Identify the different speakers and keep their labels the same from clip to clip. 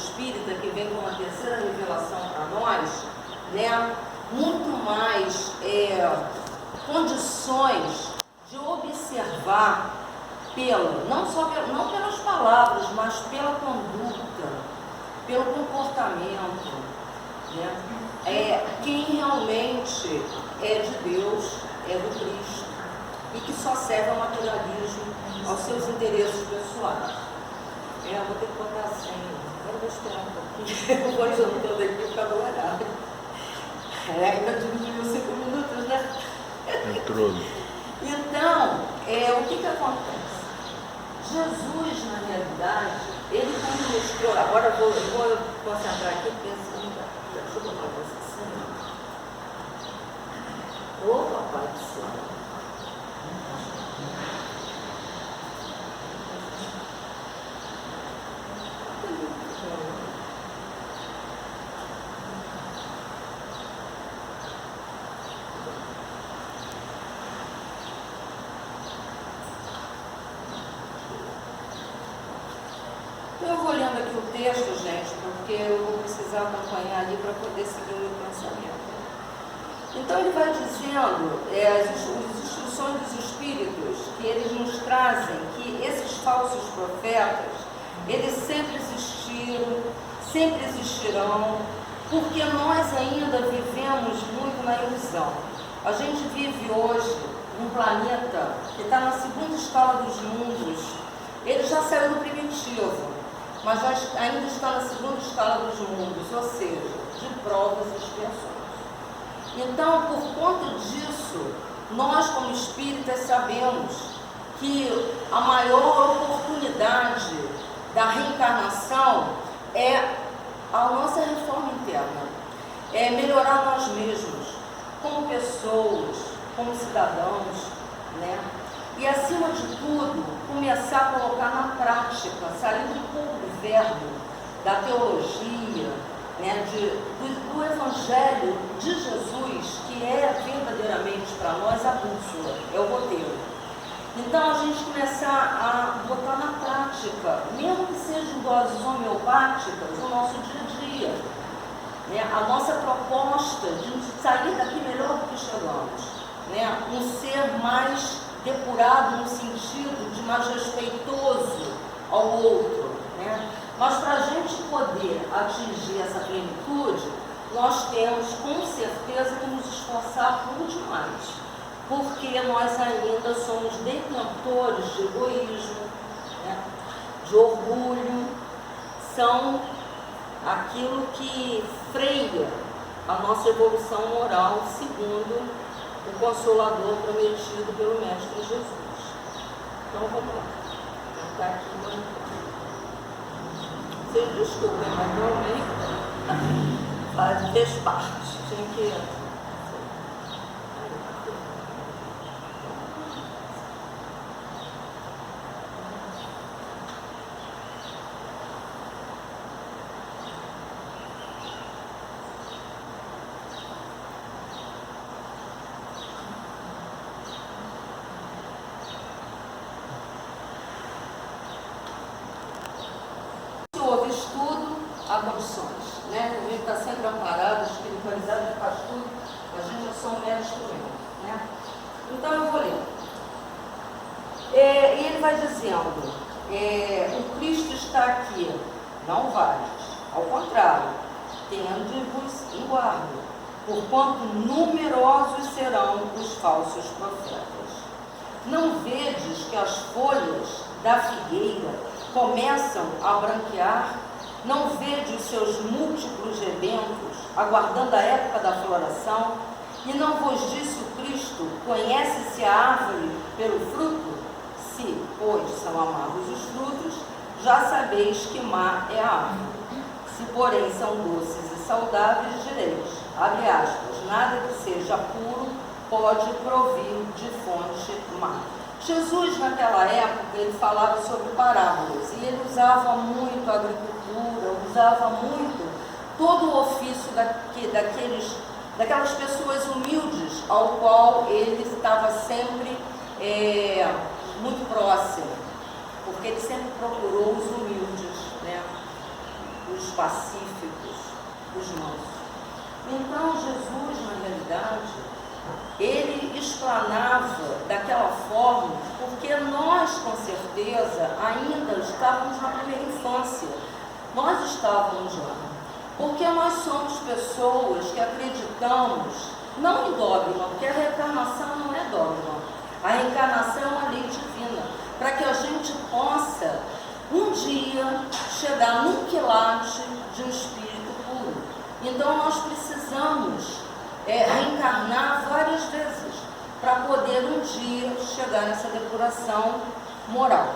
Speaker 1: espírita, que vem com uma terceira revelação para nós, né, muito mais condições de observar não pelas palavras, mas pela conduta, pelo comportamento, né, quem realmente é de Deus, é do Cristo, e que só serve ao materialismo, aos seus interesses pessoais. Vou ter que botar a senha. Agora vou esperar um pouquinho. Eu vou jantando aqui por causa do horário. Ainda diminuiu 5 minutos, né?
Speaker 2: Entrou.
Speaker 1: Então, o que acontece? Jesus, na realidade, ele quando mostrou. Agora eu vou concentrar aqui, pensando. Deixa eu botar você assim. Ô, papai do céu. Eu vou lendo aqui o texto, gente, porque eu vou precisar acompanhar ali para poder seguir o meu pensamento. Então ele vai dizendo as instruções dos Espíritos, que eles nos trazem, que esses falsos profetas, eles sempre existiram, sempre existirão, porque nós ainda vivemos muito na ilusão. A gente vive hoje num planeta que está na segunda escala dos mundos. Ele já saiu do primitivo, mas ainda está na segunda escala dos mundos, ou seja, de provas e expiações. Então, por conta disso, nós como espíritas sabemos que a maior oportunidade da reencarnação é a nossa reforma interna, é melhorar nós mesmos, como pessoas, como cidadãos, né? E, acima de tudo, começar a colocar na prática, saindo um pouco do verbo, da teologia, né, do Evangelho de Jesus, que é verdadeiramente para nós a bússola, é o roteiro. Então, a gente começar a botar na prática, mesmo que sejam doses homeopáticas, o nosso dia a dia, né, a nossa proposta de sair daqui melhor do que chegamos, né, um ser mais depurado no sentido de mais respeitoso ao outro, né? Mas para a gente poder atingir essa plenitude, nós temos com certeza que nos esforçar muito demais, porque nós ainda somos detentores de egoísmo, né? De orgulho, são aquilo que freia a nossa evolução moral, segundo o Consolador prometido pelo Mestre Jesus. Então vamos lá. Está aqui no. Vocês desculpem, mas realmente fez parte. Tinha que. Houve estudo, há condições, né? A gente está sempre amparado, espiritualizado, a gente faz tudo, a gente é só um mero instrumento, né? Então eu vou ler. E ele vai dizendo, o Cristo está aqui, não vades, ao contrário, tende-vos em guarda, porquanto numerosos serão os falsos profetas. Não vedes que as folhas da figueira começam a branquear? Não vede os seus múltiplos rebentos, aguardando a época da floração? E não vos disse o Cristo, conhece-se a árvore pelo fruto? Se, pois, são amargos os frutos, já sabeis que má é a árvore. Se, porém, são doces e saudáveis, direis, abre aspas, nada que seja puro pode provir de fonte má. Jesus, naquela época, ele falava sobre parábolas, e ele usava muito a agricultura, usava muito todo o ofício daquelas pessoas humildes, ao qual ele estava sempre muito próximo, porque ele sempre procurou os humildes, né? Os pacíficos, os mansos. Então Jesus, na realidade, ele explanava daquela forma, porque nós, com certeza, ainda estávamos na primeira infância. Nós estávamos lá. Porque nós somos pessoas que acreditamos, não em dogma, porque a reencarnação não é dogma. A reencarnação é uma lei divina, para que a gente possa, um dia, chegar num quilate de um espírito puro. Então nós precisamos reencarnar várias vezes, para poder um dia chegar nessa depuração moral.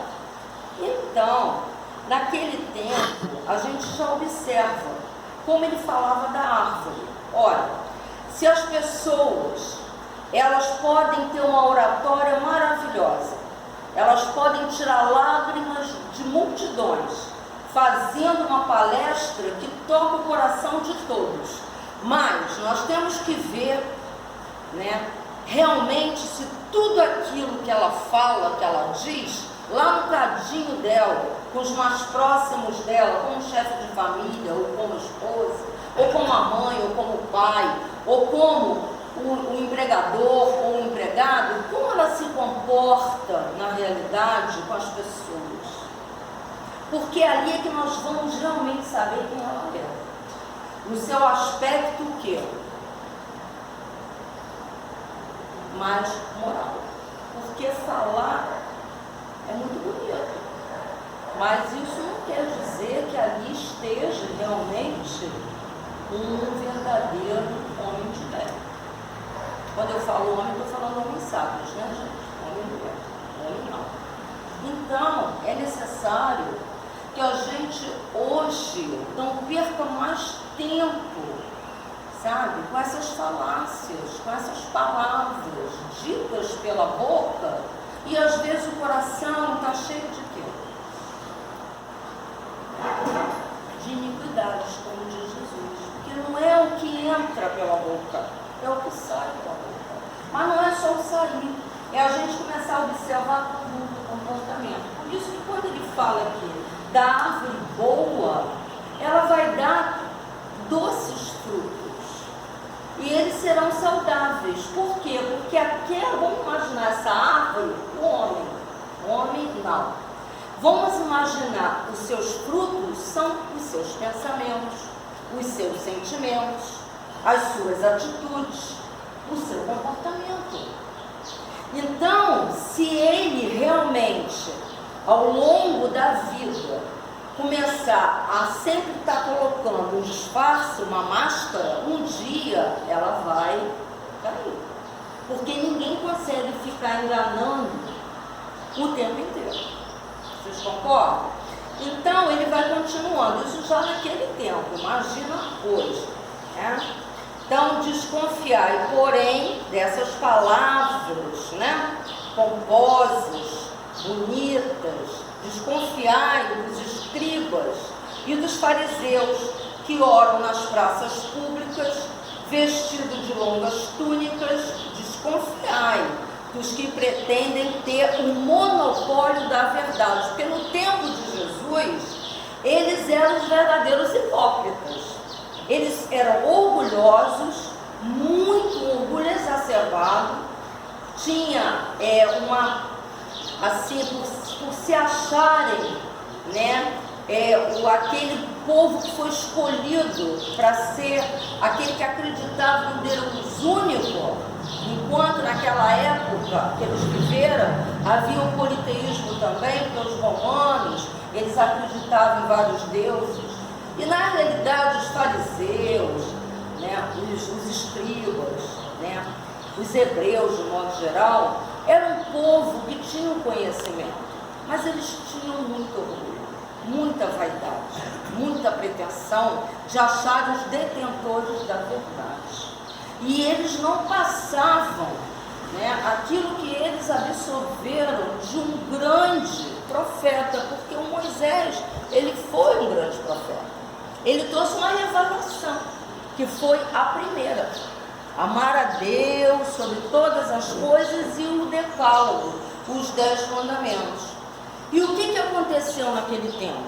Speaker 1: Então, naquele tempo, a gente já observa como ele falava da árvore. Olha, se as pessoas, elas podem ter uma oratória maravilhosa, elas podem tirar lágrimas de multidões, fazendo uma palestra que toca o coração de todos, mas nós temos que ver, né, realmente se tudo aquilo que ela fala, que ela diz, lá no cadinho dela, com os mais próximos dela, como chefe de família, ou como esposa, ou como a mãe, ou como o pai, ou como o empregador, ou o empregado, como ela se comporta na realidade com as pessoas. Porque ali é que nós vamos realmente saber quem ela é. No seu aspecto o quê? Mais moral. Porque falar é muito bonito, mas isso não quer dizer que ali esteja realmente um verdadeiro homem de fé. Quando eu falo homem, estou falando homens sábios, né, gente? Homem e mulher, homem não. Então, é necessário que a gente hoje não perca mais tempo, sabe, com essas falácias, com essas palavras ditas pela boca, e às vezes o coração está cheio de quê? De iniquidades, como diz Jesus. Porque não é o que entra pela boca, é o que sai pela boca. Mas não é só o sair, é a gente começar a observar o comportamento. Por isso que quando ele fala aqui da árvore boa, ela vai dar doces frutos. E eles serão saudáveis. Por quê? Porque aquela, vamos imaginar essa árvore, o homem. Homem não. Vamos imaginar os seus frutos são os seus pensamentos, os seus sentimentos, as suas atitudes, o seu comportamento. Então, se ele realmente, ao longo da vida, começar a sempre estar colocando um disfarce, uma máscara, um dia ela vai cair. Porque ninguém consegue ficar enganando o tempo inteiro. Vocês concordam? Então ele vai continuando, isso já naquele tempo, imagina hoje, né? Então desconfiai, porém, dessas palavras, né, pomposas, bonitas, desconfiai dos escribas e dos fariseus que oram nas praças públicas, vestidos de longas túnicas. Desconfiai dos que pretendem ter o monopólio da verdade, porque no tempo de Jesus, eles eram os verdadeiros hipócritas. Eles eram orgulhosos, muito orgulho exacerbado, tinha assim, por se acharem, né, aquele povo que foi escolhido para ser aquele que acreditava no Deus único, enquanto naquela época que eles viveram, havia o politeísmo também, porque os romanos, eles acreditavam em vários deuses, e na realidade os fariseus, né, os escribas, né, os hebreus de modo geral, era um povo que tinha um conhecimento, mas eles tinham muito orgulho, muita vaidade, muita pretensão de achar os detentores da verdade. E eles não passavam, né, aquilo que eles absorveram de um grande profeta, porque o Moisés, ele foi um grande profeta. Ele trouxe uma revelação, que foi a primeira. Amar a Deus sobre todas as coisas e o decálogo, os 10 mandamentos. E o que aconteceu naquele tempo?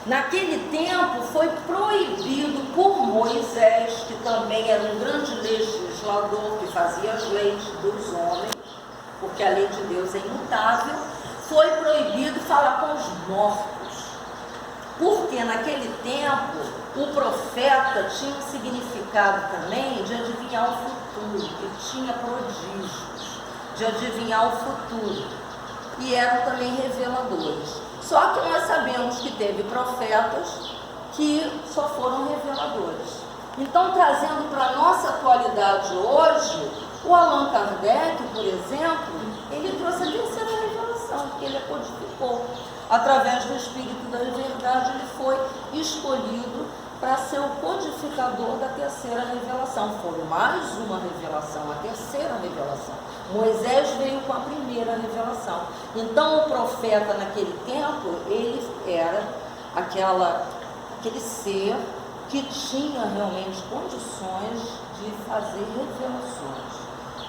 Speaker 1: Naquele tempo foi proibido por Moisés, que também era um grande legislador, que fazia as leis dos homens, porque a lei de Deus é imutável, foi proibido falar com os mortos. Porque naquele tempo o profeta tinha um significado também de adivinhar o futuro, que tinha prodígios, de adivinhar o futuro, e eram também reveladores. Só que nós sabemos que teve profetas que só foram reveladores. Então, trazendo para a nossa atualidade hoje, o Allan Kardec, por exemplo, ele trouxe a terceira revelação, que ele a codificou. Através do Espírito da Verdade, ele foi escolhido para ser o codificador da terceira revelação. Foi mais uma revelação, a terceira revelação. Moisés veio com a primeira revelação. Então, o profeta naquele tempo, ele era aquele ser que tinha realmente condições de fazer revelações.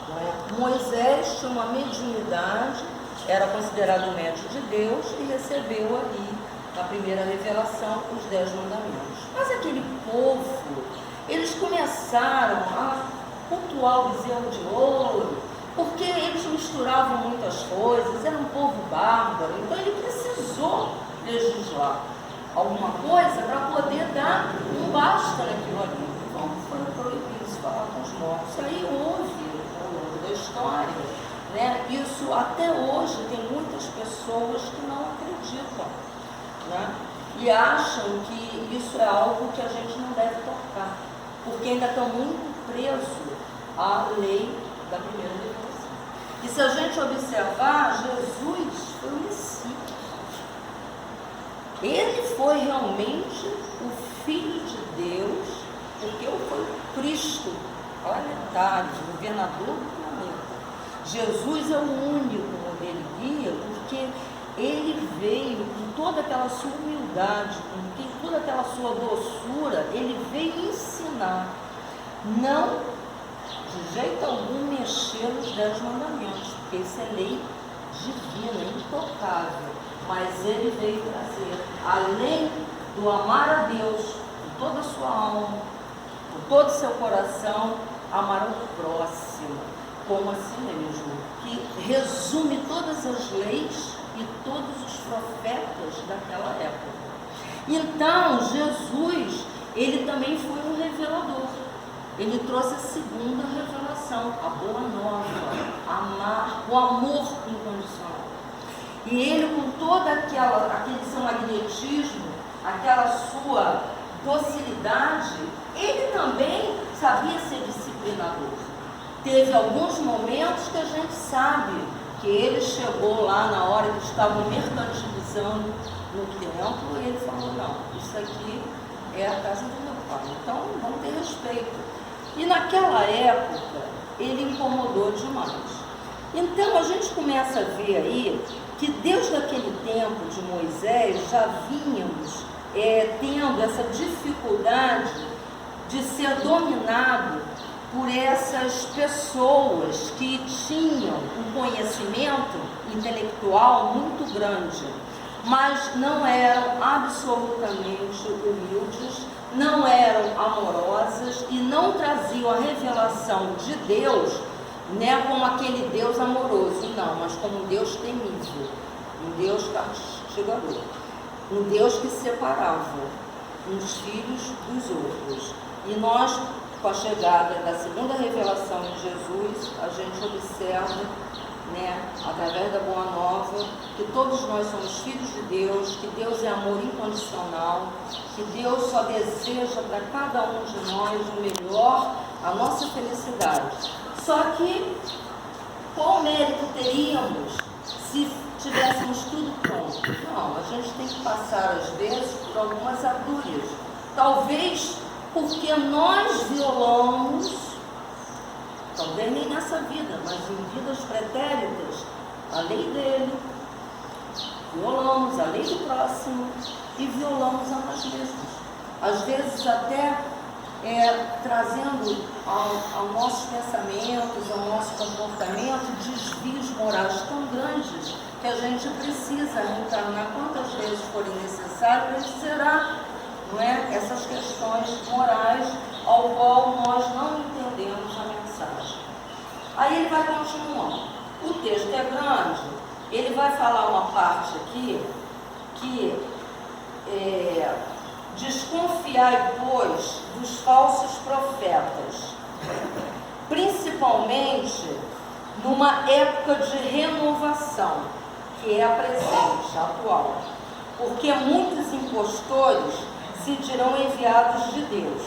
Speaker 1: Não é? Moisés tinha uma mediunidade, era considerado o médium de Deus e recebeu ali na primeira revelação os 10 mandamentos. Mas aquele povo, eles começaram a cultuar o bezerro de ouro, porque eles misturavam muitas coisas, era um povo bárbaro, então ele precisou legislar alguma coisa para poder dar um basta naquilo ali. Então foi proibido se falar com os mortos. Isso aí houve ao longo da história, né? Isso até hoje tem muitas pessoas que não acreditam, né? E acham que isso é algo que a gente não deve tocar, porque ainda estão muito presos à lei da primeira revelação. E se a gente observar, Jesus foi o Messias. Ele foi realmente o Filho de Deus, porque ele foi o Cristo planetário, governador do planeta. Jesus é o único modelo guia, porque ele veio com toda aquela sua humildade, com toda aquela sua doçura, ele veio ensinar, não de jeito algum mexer nos 10 mandamentos, porque isso é lei divina, intocável. Mas ele veio trazer, além do amar a Deus com toda a sua alma, com todo o seu coração, amar o próximo como a si mesmo, que resume todas as leis e todos os profetas daquela época. Então, Jesus, ele também foi um revelador. Ele trouxe a segunda revelação, a boa nova, o amor incondicional. E ele, com todo aquele seu magnetismo, aquela sua docilidade, ele também sabia ser disciplinador. Teve alguns momentos que a gente sabe que ele chegou lá na hora que estavam mercantilizando no templo, e ele falou, não, isso aqui é a casa do meu pai, então vamos ter respeito. E naquela época, ele incomodou demais. Então a gente começa a ver aí que desde aquele tempo de Moisés já vínhamos tendo essa dificuldade de ser dominado por essas pessoas que tinham um conhecimento intelectual muito grande, mas não eram absolutamente humildes, não eram amorosas e não traziam a revelação de Deus, né, como aquele Deus amoroso, não, mas como um Deus temível, um Deus castigador, um Deus que separava uns filhos dos outros. E nós, com a chegada da segunda revelação de Jesus, a gente observa, né, através da Boa Nova, que todos nós somos filhos de Deus, que Deus é amor incondicional, que Deus só deseja para cada um de nós o melhor, a nossa felicidade. Só que, qual mérito teríamos se tivéssemos tudo pronto? Não, a gente tem que passar, às vezes, por algumas agulhas. Talvez porque nós violamos, talvez nem nessa vida, mas em vidas pretéritas, a lei dele, violamos a lei do próximo e violamos a nós mesmos. Às vezes até trazendo aos nossos pensamentos, ao nosso comportamento, desvios morais tão grandes, que que a gente precisa reencarnar quantas vezes forem necessário para zerar, não é, essas questões morais ao qual nós não entendemos a mensagem. Aí ele vai continuando. O texto é grande, ele vai falar uma parte aqui que desconfiai, pois, dos falsos profetas, principalmente numa época de renovação, que é a presente, a atual, porque muitos impostores se dirão enviados de Deus.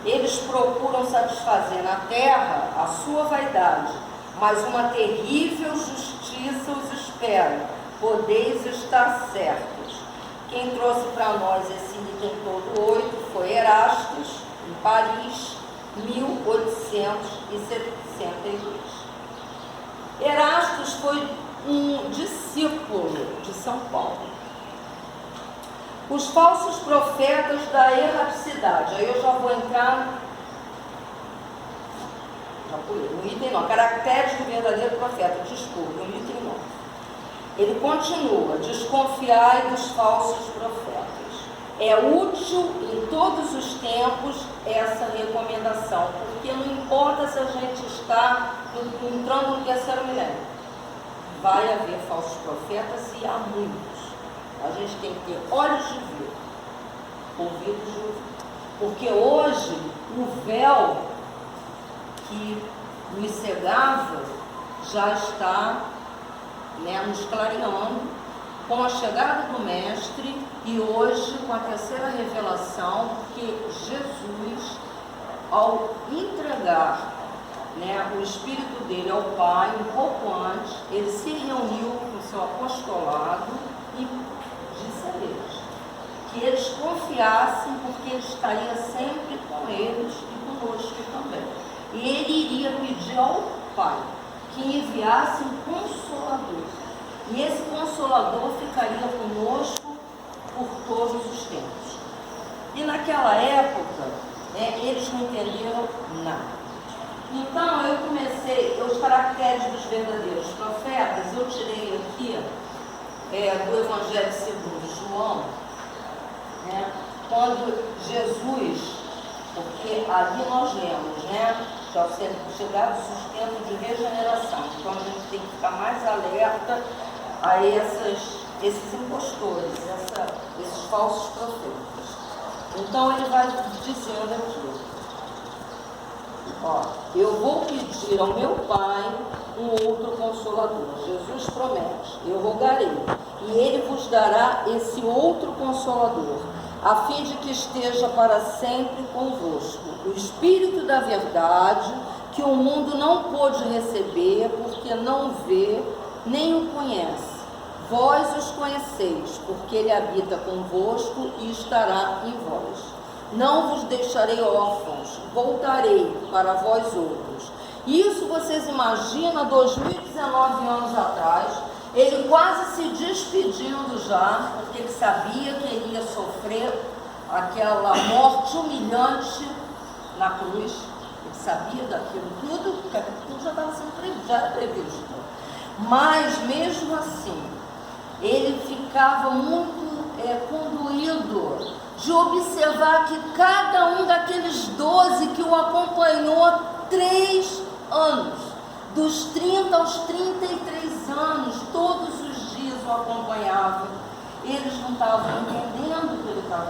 Speaker 1: Eles procuram satisfazer na terra a sua vaidade, mas uma terrível justiça os espera. Podeis estar certos. Quem trouxe para nós esse item todo 8 foi Erastus, em Paris, 1862. Erastus foi um discípulo de São Paulo. Os falsos profetas da erraticidade. Aí eu já vou entrar no item 9. Caracteres do verdadeiro profeta. Desculpa, no item 9. Ele continua: desconfiai dos falsos profetas. É útil em todos os tempos essa recomendação, porque não importa se a gente está entrando no terceiro milênio, vai haver falsos profetas e há muitos. A gente tem que ter olhos de ver, ouvidos de ouvir, porque hoje o véu que nos cegava já está, nos clareando com a chegada do Mestre e hoje com a terceira revelação, que Jesus, ao entregar o Espírito dele ao Pai, um pouco antes, ele se reuniu com o seu apostolado e disse a eles que eles confiassem, porque ele estaria sempre com eles e conosco também. E ele iria pedir ao Pai que enviasse um Consolador. E esse Consolador ficaria conosco por todos os tempos. E naquela época, eles não entenderam nada. Então eu comecei, os caracteres dos verdadeiros profetas, eu tirei aqui do Evangelho segundo João, quando Jesus, porque ali nós lemos, já chegados os tempos de regeneração, então a gente tem que ficar mais alerta a esses impostores, esses falsos profetas. Então ele vai dizendo aqui, eu vou pedir ao meu Pai um outro Consolador. Jesus promete, eu rogarei, e ele vos dará esse outro Consolador, a fim de que esteja para sempre convosco, o Espírito da verdade, que o mundo não pôde receber, porque não vê, nem o conhece. Vós os conheceis, porque ele habita convosco e estará em vós. Não vos deixarei órfãos, voltarei para vós outros. Isso vocês imaginam, 2019 anos atrás, ele quase se despedindo já, porque ele sabia que ele ia sofrer aquela morte humilhante na cruz. Ele sabia daquilo tudo, porque aquilo tudo já estava sendo previsto. Mas mesmo assim, ele ficava muito condoído de observar que cada um daqueles 12 que o acompanhou 3 anos, dos 30 aos 33 anos, todos os dias o acompanhavam, eles não estavam entendendo o que ele estava